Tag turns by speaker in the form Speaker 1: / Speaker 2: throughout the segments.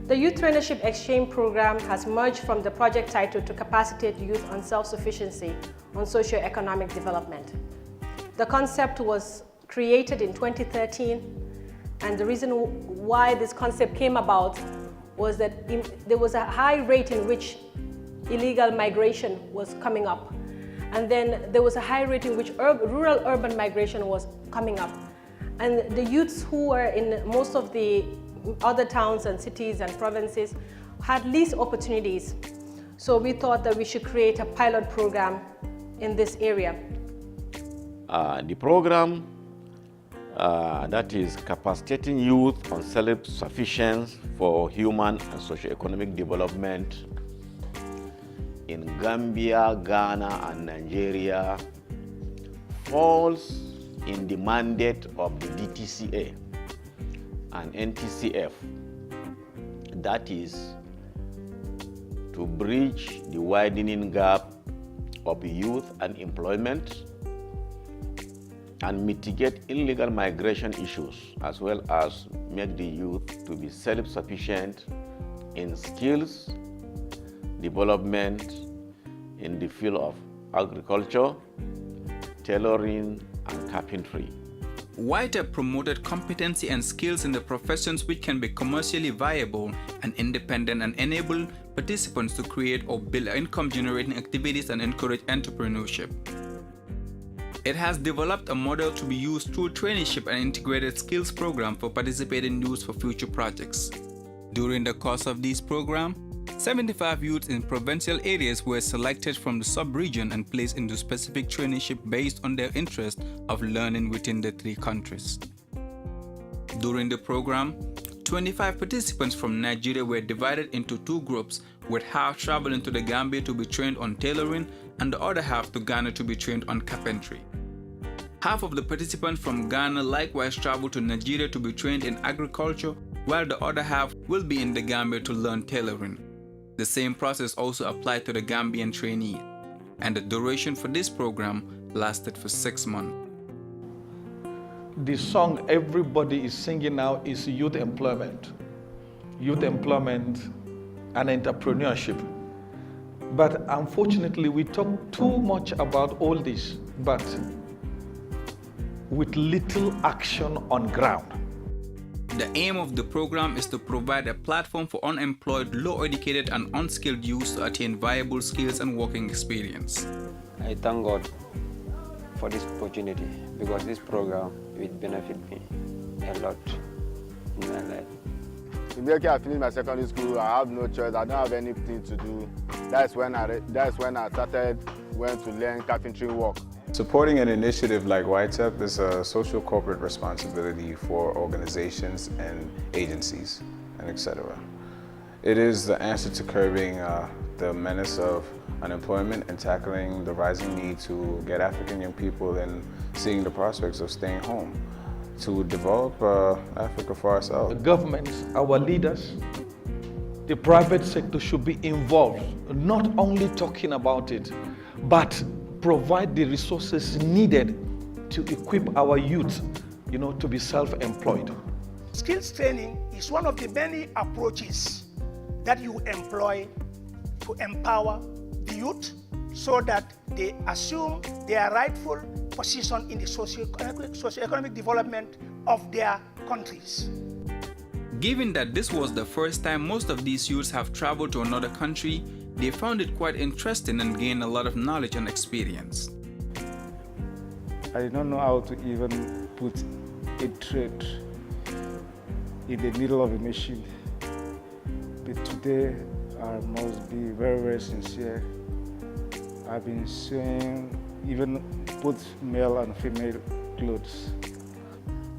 Speaker 1: The Youth Traineeship Exchange Program has merged from the project title to capacitate youth on self-sufficiency on socio-economic development. The concept was created in 2013, and the reason why this concept came about was that there was a high rate in which illegal migration was coming up. And then there was a high rate in which rural-urban migration was coming up. And the youths who were in most of the other towns and cities and provinces had least opportunities. So we thought that we should create a pilot program in this area.
Speaker 2: The program that is capacitating youth on self-sufficiency for human and socio-economic development in Gambia, Ghana, and Nigeria falls in the mandate of the DTCA and NTCF, that is to bridge the widening gap of youth unemployment and mitigate illegal migration issues, as well as make the youth to be self-sufficient in skills development in the field of agriculture, tailoring, and carpentry.
Speaker 3: YTEP promoted competency and skills in the professions which can be commercially viable and independent, and enable participants to create or build income-generating activities and encourage entrepreneurship. It has developed a model to be used through traineeship and integrated skills program for participating youths for future projects. During the course of this program, 75 youths in provincial areas were selected from the sub-region and placed into specific traineeship based on their interest of learning within the 3 countries. During the program, 25 participants from Nigeria were divided into 2 groups, with half traveling to the Gambia to be trained on tailoring and the other half to Ghana to be trained on carpentry. Half of the participants from Ghana likewise traveled to Nigeria to be trained in agriculture, while the other half will be in the Gambia to learn tailoring. The same process also applied to the Gambian trainee, and the duration for this program lasted for 6 months.
Speaker 4: The song everybody is singing now is youth employment and entrepreneurship. But unfortunately, we talk too much about all this, but with little action on ground.
Speaker 3: The aim of the program is to provide a platform for unemployed, low-educated and unskilled youths to attain viable skills and working experience.
Speaker 5: I thank God for this opportunity, because this program will benefit me a lot in my life.
Speaker 6: Immediately I finished my secondary school, I have no choice, I don't have anything to do. That's when I went to learn carpentry work.
Speaker 7: Supporting an initiative like YTEP is a social corporate responsibility for organizations and agencies, and etc. It is the answer to curbing the menace of unemployment and tackling the rising need to get African young people and seeing the prospects of staying home, to develop Africa for ourselves.
Speaker 4: The government, our leaders, the private sector should be involved, not only talking about it, but provide the resources needed to equip our youth, to be self-employed.
Speaker 8: Skills training is one of the many approaches that you employ to empower the youth so that they assume their rightful position in the socio-economic development of their countries.
Speaker 3: Given that this was the first time most of these youths have traveled to another country, they found it quite interesting and gained a lot of knowledge and experience.
Speaker 9: I did not know how to even put a thread in the middle of a machine. But today, I must be very, very sincere. I've been sewing even both male and female clothes.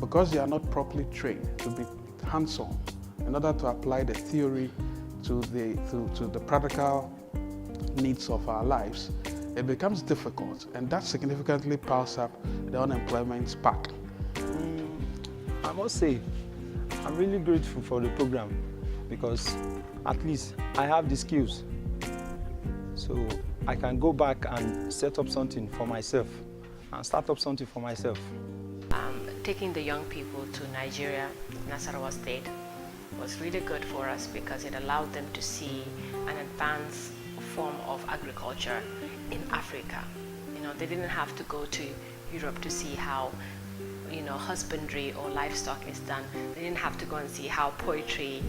Speaker 10: Because they are not properly trained to be hands-on in order to apply the theory to the practical needs of our lives, it becomes difficult, and that significantly piles up the unemployment spark.
Speaker 11: I must say, I'm really grateful for the program, because at least I have the skills. So I can go back and set up something for myself, and start up something for myself.
Speaker 1: Taking the young people to Nigeria, Nasarawa State, was really good for us because it allowed them to see an advanced form of agriculture in Africa. You know, they didn't have to go to Europe to see how, you know, husbandry or livestock is done. They didn't have to go and see how poultry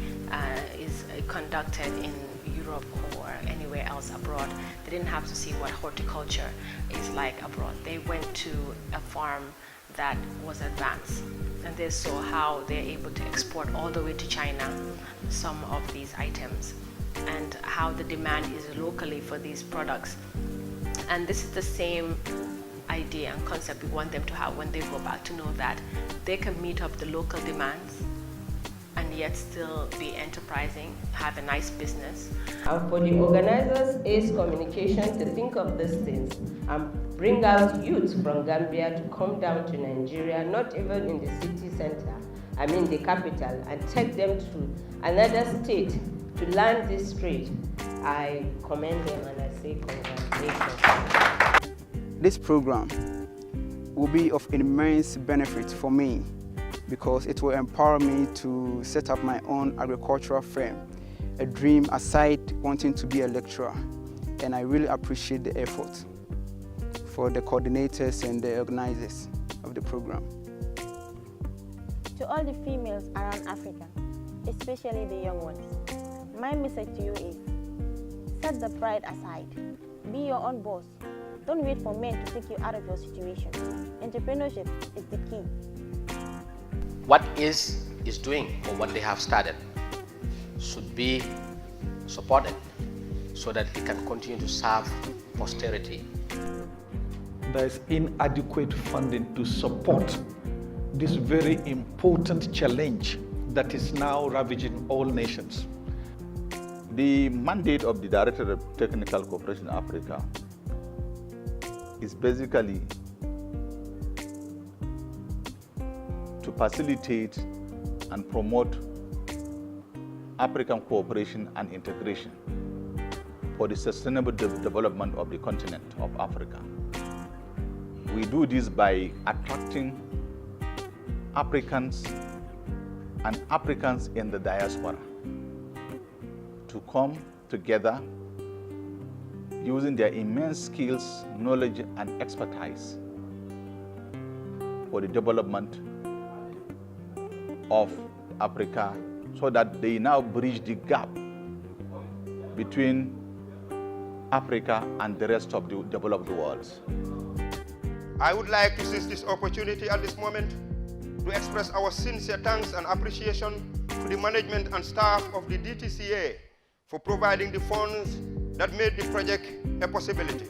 Speaker 1: is conducted in Europe or anywhere else abroad. They didn't have to see what horticulture is like abroad. They went to a farm that was advanced, and they saw how they're able to export all the way to China some of these items, and how the demand is locally for these products. And this is the same idea and concept we want them to have when they go back, to know that they can meet up the local demands and yet still be enterprising, have a nice business.
Speaker 12: And for the organizers, is communication to think of these things and bring out youth from Gambia to come down to Nigeria, not even in the city center, I mean the capital, and take them to another state to learn this trade. I commend them and I say congratulations.
Speaker 13: This program will be of immense benefit for me because it will empower me to set up my own agricultural firm, a dream aside wanting to be a lecturer. And I really appreciate the effort for the coordinators and the organizers of the program.
Speaker 14: To all the females around Africa, especially the young ones, my message to you is, set the pride aside. Be your own boss. Don't wait for men to take you out of your situation. Entrepreneurship is the key.
Speaker 15: What is doing, or what they have started, should be supported so that it can continue to serve posterity.
Speaker 4: There is inadequate funding to support this very important challenge that is now ravaging all nations.
Speaker 16: The mandate of the Director of Technical Cooperation Africa is basically to facilitate and promote African cooperation and integration for the sustainable development of the continent of Africa. We do this by attracting Africans and Africans in the diaspora to come together using their immense skills, knowledge, and expertise for the development of Africa, so that they now bridge the gap between Africa and the rest of the developed world.
Speaker 17: I would like to seize this opportunity at this moment to express our sincere thanks and appreciation to the management and staff of the DTCA for providing the funds that made the project a possibility.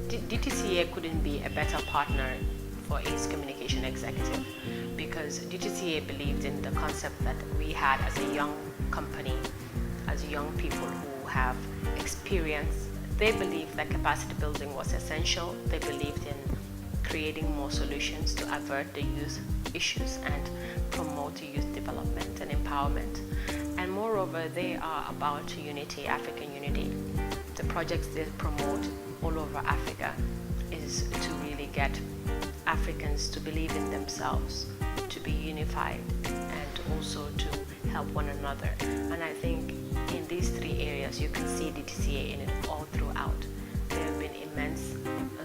Speaker 1: DTCA couldn't be a better partner for its communication executive, because DTCA believed in the concept that we had as a young company, as young people who have experience. They believed that capacity building was essential. They believed in creating more solutions to avert the youth issues and promote youth development and empowerment. And moreover, they are about unity, African unity. The projects they promote all over Africa is to really get Africans to believe in themselves, to be unified, and also to help one another. And I think in these three areas, you can see DTCA in it all throughout. They have been immense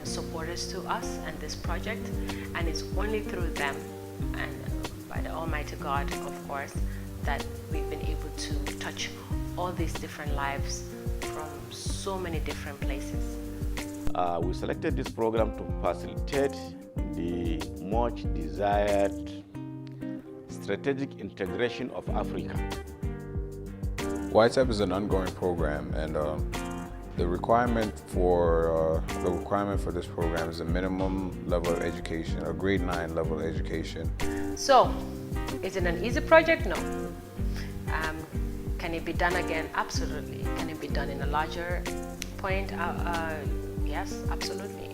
Speaker 1: supporters to us and this project, and it's only through them and by the Almighty God, of course, that we've been able to touch all these different lives from so many different places.
Speaker 2: We selected this program to facilitate the much desired strategic integration of Africa.
Speaker 7: YTEP is an ongoing program, and the requirement for this program is a minimum level of education, a grade 9 level education.
Speaker 1: So, is it an easy project? No. Can it be done again? Absolutely. Can it be done in a larger point? Yes, absolutely.